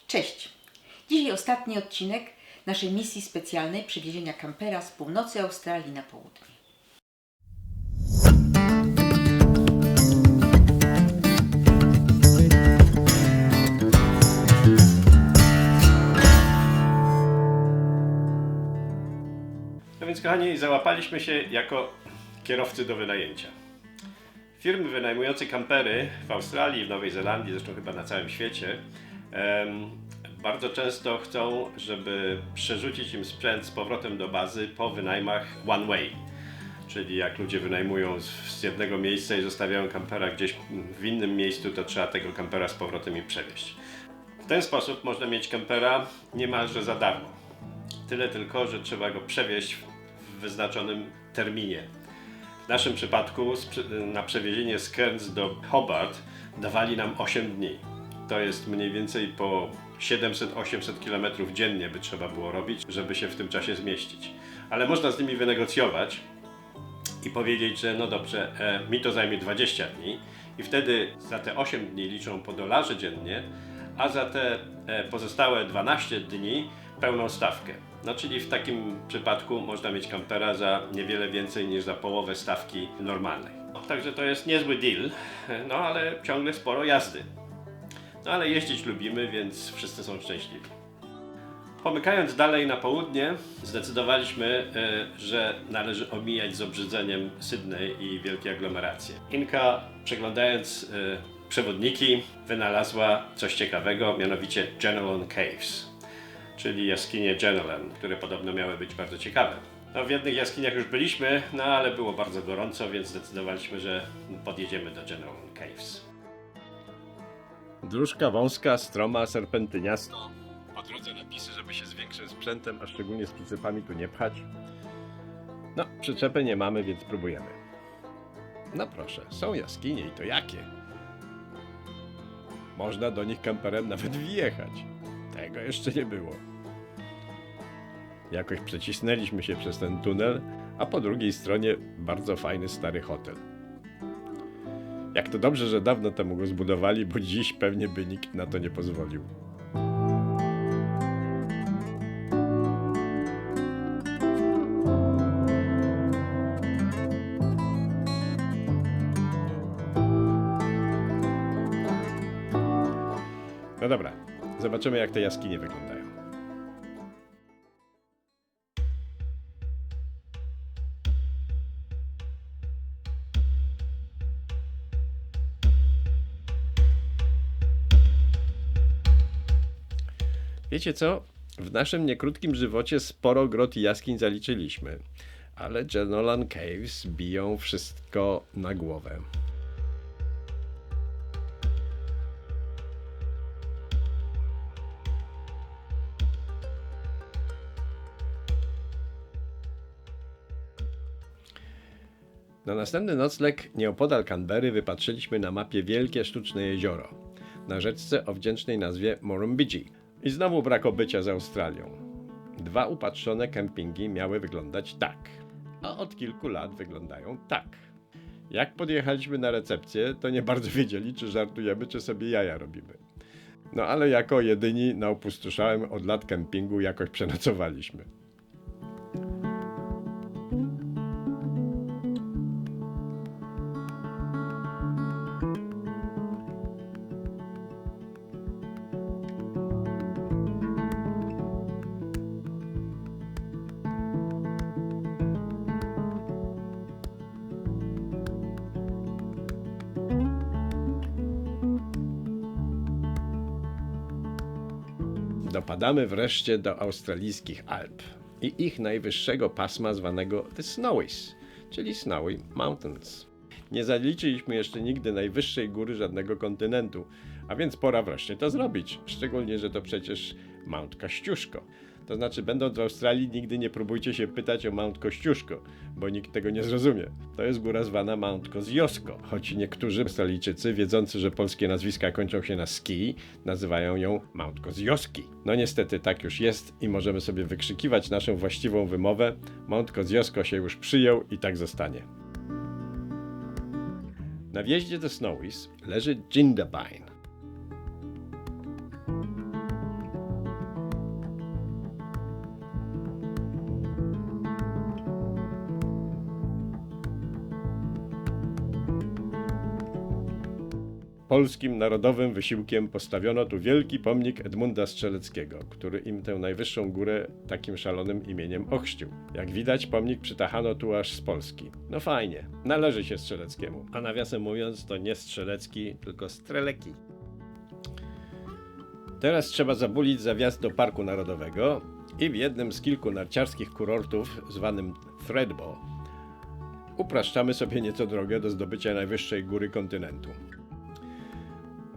Cześć! Dzisiaj ostatni odcinek naszej misji specjalnej przewiezienia kampera z północy Australii na południe. No więc kochani, załapaliśmy się jako kierowcy do wynajęcia. Firmy wynajmujące kampery w Australii, w Nowej Zelandii, zresztą chyba na całym świecie, bardzo często chcą, żeby przerzucić im sprzęt z powrotem do bazy po wynajmach one way. Czyli jak ludzie wynajmują z jednego miejsca i zostawiają kampera gdzieś w innym miejscu, to trzeba tego kampera z powrotem im przewieźć. W ten sposób można mieć kampera niemalże za darmo. Tyle tylko, że trzeba go przewieźć w wyznaczonym terminie. W naszym przypadku na przewiezienie z Cairns do Hobart dawali nam 8 dni. To jest mniej więcej po 700-800 km dziennie by trzeba było robić, żeby się w tym czasie zmieścić. Ale można z nimi wynegocjować i powiedzieć, że no dobrze, mi to zajmie 20 dni i wtedy za te 8 dni liczą po $1 dziennie, a za te pozostałe 12 dni pełną stawkę. No czyli w takim przypadku można mieć kampera za niewiele więcej niż za połowę stawki normalnej. Także to jest niezły deal, no ale ciągle sporo jazdy. No ale jeździć lubimy, więc wszyscy są szczęśliwi. Pomykając dalej na południe, zdecydowaliśmy, że należy omijać z obrzydzeniem Sydney i wielkie aglomeracje. Inka, przeglądając przewodniki, wynalazła coś ciekawego, mianowicie Jenolan Caves, czyli jaskinie Jenolan, które podobno miały być bardzo ciekawe. No, w jednych jaskiniach już byliśmy, no ale było bardzo gorąco, więc zdecydowaliśmy, że podjedziemy do Jenolan Caves. Dróżka wąska, stroma, serpentyniasta. Po drodze napisy, żeby się z większym sprzętem, a szczególnie z przycepami tu nie pchać. No, przyczepy nie mamy, więc próbujemy. No proszę, są jaskinie i to jakie? Można do nich kamperem nawet wjechać. Tego jeszcze nie było. Jakoś przecisnęliśmy się przez ten tunel, a po drugiej stronie bardzo fajny stary hotel. Jak to dobrze, że dawno temu go zbudowali, bo dziś pewnie by nikt na to nie pozwolił. No dobra, zobaczymy jak te jaskinie wyglądają. Wiecie co? W naszym niekrótkim żywocie sporo grot i jaskiń zaliczyliśmy, ale Jenolan Caves biją wszystko na głowę. Na następny nocleg nieopodal Canberry wypatrzyliśmy na mapie wielkie sztuczne jezioro na rzeczce o wdzięcznej nazwie Murrumbidgee. I znowu brak obycia z Australią. 2 upatrzone kempingi miały wyglądać tak, a od kilku lat wyglądają tak. Jak podjechaliśmy na recepcję, to nie bardzo wiedzieli, czy żartujemy, czy sobie jaja robimy. No ale jako jedyni na opustoszałym od lat kempingu jakoś przenocowaliśmy. Dopadamy wreszcie do australijskich Alp i ich najwyższego pasma zwanego The Snowies, czyli Snowy Mountains. Nie zaliczyliśmy jeszcze nigdy najwyższej góry żadnego kontynentu, a więc pora wreszcie to zrobić, szczególnie, że to przecież Mount Kościuszko. To znaczy, będąc w Australii, nigdy nie próbujcie się pytać o Mount Kościuszko, bo nikt tego nie zrozumie. To jest góra zwana Mount Kosciuszko, choć niektórzy Australijczycy, wiedzący, że polskie nazwiska kończą się na ski, nazywają ją Mount Kosciuszki. No niestety tak już jest i możemy sobie wykrzykiwać naszą właściwą wymowę. Mount Kosciuszko się już przyjął i tak zostanie. Na wjeździe do Snowies leży Jindabyne. polskim narodowym wysiłkiem postawiono tu wielki pomnik Edmunda Strzeleckiego, który im tę najwyższą górę takim szalonym imieniem ochrzcił. Jak widać, pomnik przytachano tu aż z Polski. No fajnie, należy się Strzeleckiemu. A nawiasem mówiąc, to nie Strzelecki, tylko Streleki. Teraz trzeba zabulić za wjazd do Parku Narodowego i w jednym z kilku narciarskich kurortów zwanym Thredbo upraszczamy sobie nieco drogę do zdobycia najwyższej góry kontynentu.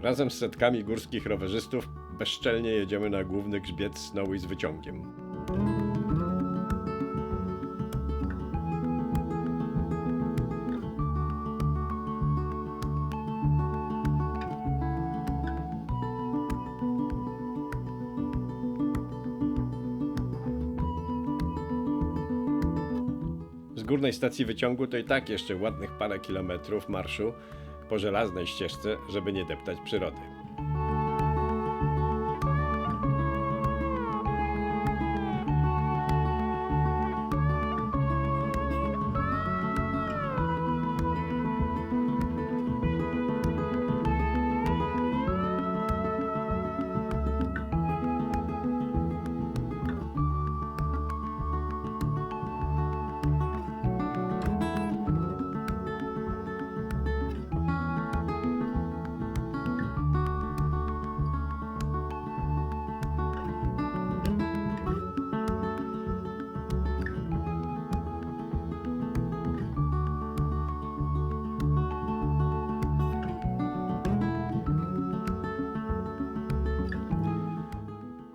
Razem z setkami górskich rowerzystów bezczelnie jedziemy na główny grzbiet Snowy z wyciągiem. Z górnej stacji wyciągu to i tak jeszcze ładnych parę kilometrów marszu po żelaznej ścieżce, żeby nie deptać przyrody.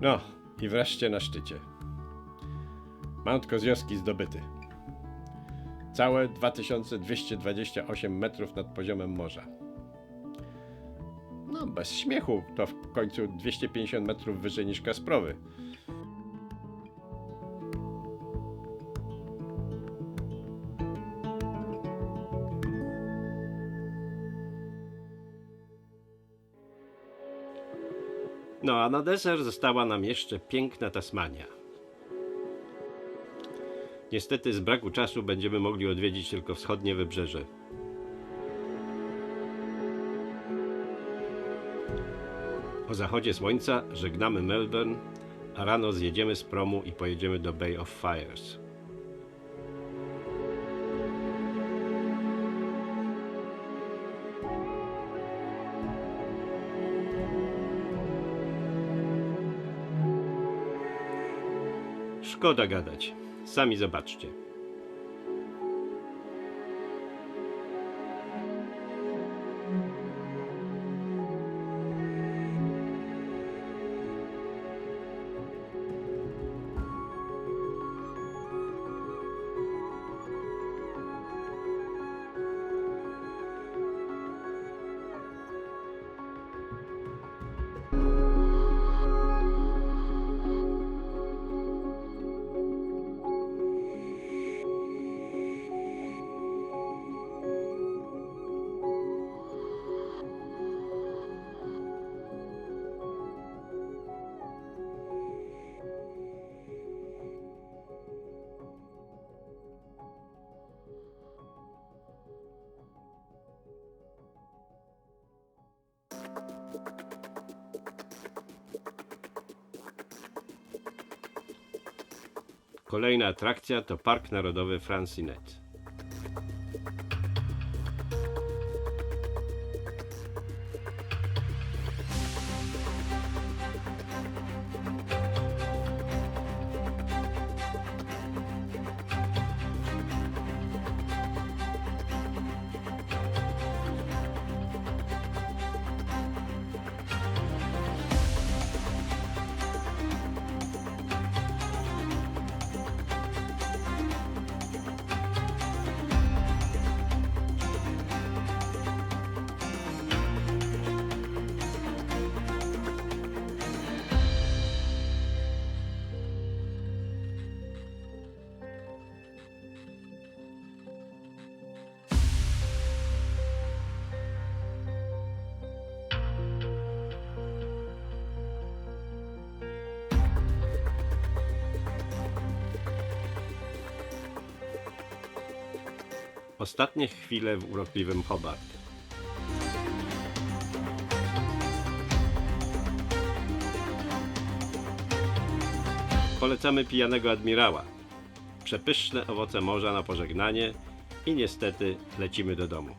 No i wreszcie na szczycie. Mount Kozioski zdobyty. Całe 2228 metrów nad poziomem morza. No bez śmiechu, to w końcu 250 metrów wyżej niż Kasprowy. No a na deser została nam jeszcze piękna Tasmania. Niestety z braku czasu będziemy mogli odwiedzić tylko wschodnie wybrzeże. O zachodzie słońca żegnamy Melbourne, a rano zjedziemy z promu i pojedziemy do Bay of Fires. Szkoda gadać. Sami zobaczcie. Kolejna atrakcja to Park Narodowy Freycinet. Ostatnie chwile w urokliwym Hobart. Polecamy Pijanego Admirała. Przepyszne owoce morza na pożegnanie i niestety lecimy do domu.